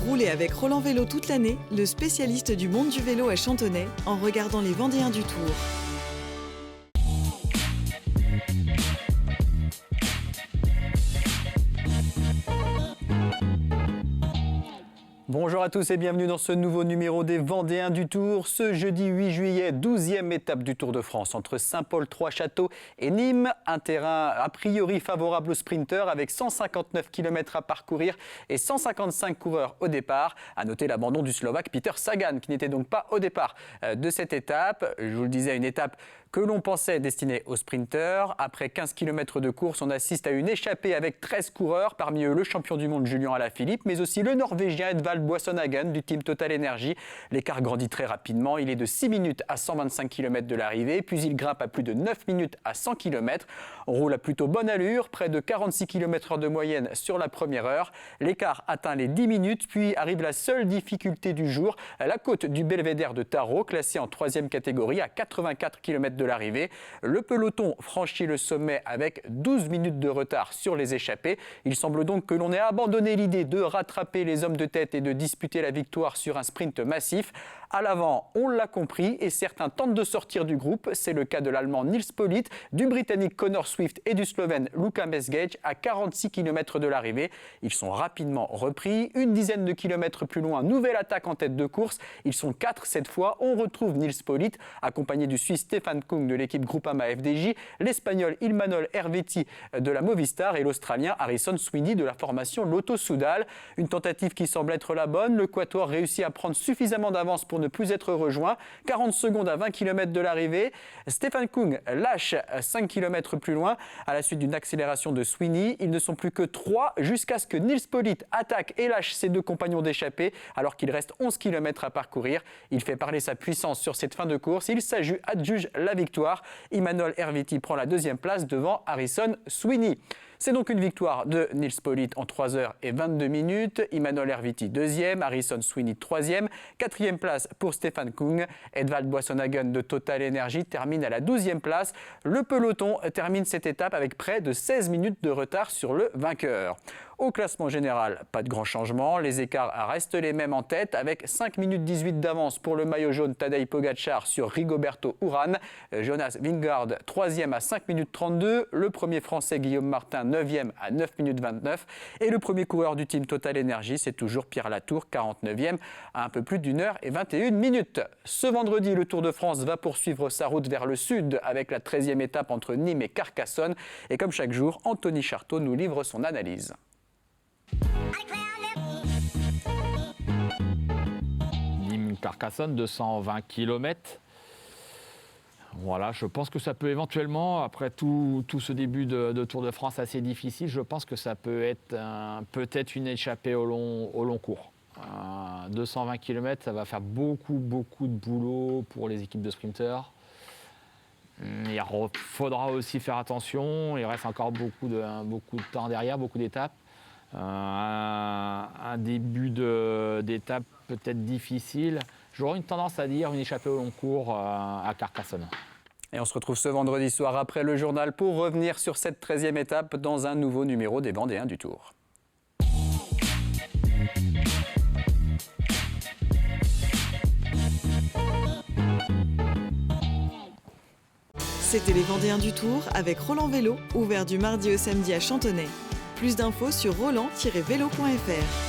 Roulez avec Roland Vélo toute l'année, le spécialiste du monde du vélo à Chantonnay, en regardant les Vendéens du Tour. Bonjour à tous et bienvenue dans ce nouveau numéro des Vendéens du Tour. Ce jeudi 8 juillet, 12e étape du Tour de France entre Saint-Paul-Trois-Châteaux et Nîmes. Un terrain a priori favorable aux sprinteurs avec 159 km à parcourir et 155 coureurs au départ. À noter l'abandon du Slovaque Peter Sagan qui n'était donc pas au départ de cette étape. Je vous le disais, une étape que l'on pensait destinée aux sprinteurs. Après 15 km de course, on assiste à une échappée avec 13 coureurs, parmi eux le champion du monde Julian Alaphilippe, mais aussi le Norvégien Edvald Boasson-Hagen du team Total Energy. L'écart grandit très rapidement, il est de 6 minutes à 125 km de l'arrivée, puis il grimpe à plus de 9 minutes à 100 km. On roule à plutôt bonne allure, près de 46 km/h de moyenne sur la première heure. L'écart atteint les 10 minutes, puis arrive la seule difficulté du jour, la côte du Belvédère de Taro, classée en 3e catégorie à 84 km de l'arrivée. Le peloton franchit le sommet avec 12 minutes de retard sur les échappés. Il semble donc que l'on ait abandonné l'idée de rattraper les hommes de tête et de disputer la victoire sur un sprint massif. À l'avant, on l'a compris et certains tentent de sortir du groupe. C'est le cas de l'Allemand Nils Politt, du Britannique Connor Swift et du Slovène Luka Mesgej à 46 km de l'arrivée. Ils sont rapidement repris. Une dizaine de kilomètres plus loin, nouvelle attaque en tête de course. Ils sont 4 cette fois. On retrouve Nils Politt, accompagné du Suisse Stefan Kung de l'équipe Groupama FDJ, l'Espagnol Imanol Herveti de la Movistar et l'Australien Harrison Sweeney de la formation Lotto Soudal. Une tentative qui semble être la bonne. Le Quatuor réussit à prendre suffisamment d'avance pour ne plus être rejoint. 40 secondes à 20 km de l'arrivée. Stefan Kung lâche 5 km plus loin à la suite d'une accélération de Sweeney. Ils ne sont plus que 3 jusqu'à ce que Nils Politt attaque et lâche ses deux compagnons d'échappée alors qu'il reste 11 km à parcourir. Il fait parler sa puissance sur cette fin de course. Il adjuge la victoire. Imanol Herveti prend la deuxième place devant Harrison Sweeney. C'est donc une victoire de Nils Politt en 3 heures et 22 minutes. Imanol Herveti deuxième, Harrison Sweeney troisième. Quatrième place pour Stefan Kung. Edvald Boasson-Hagen de Total Energy termine à la 12e place. Le peloton termine cette étape avec près de 16 minutes de retard sur le vainqueur. Au classement général, pas de grand changement. Les écarts restent les mêmes en tête avec 5 minutes 18 d'avance pour le maillot jaune Tadej Pogačar sur Rigoberto Urán. Jonas Vingegaard 3e à 5 minutes 32. Le premier français Guillaume Martin 9e à 9 minutes 29. Et le premier coureur du team Total Energy, c'est toujours Pierre Latour, 49e à un peu plus d'1 heure et 21 minutes. Ce vendredi, le Tour de France va poursuivre sa route vers le sud avec la 13e étape entre Nîmes et Carcassonne. Et comme chaque jour, Anthony Charteau nous livre son analyse. Nîmes-Carcassonne, 220 km. Voilà, je pense que ça peut éventuellement, après tout ce début de Tour de France assez difficile, je pense que ça peut être peut-être une échappée au long cours. 220 km, ça va faire beaucoup de boulot pour les équipes de sprinteurs. Il faudra aussi faire attention, il reste encore beaucoup de temps derrière, beaucoup d'étapes. Un début d'étape peut-être difficile. J'aurais une tendance à dire une échappée au long cours à Carcassonne. Et on se retrouve ce vendredi soir après le journal pour revenir sur cette 13e étape dans un nouveau numéro des Vendéens du Tour. C'était les Vendéens du Tour avec Roland Vélo, ouvert du mardi au samedi à Chantonnay. Plus d'infos sur roland-vélo.fr.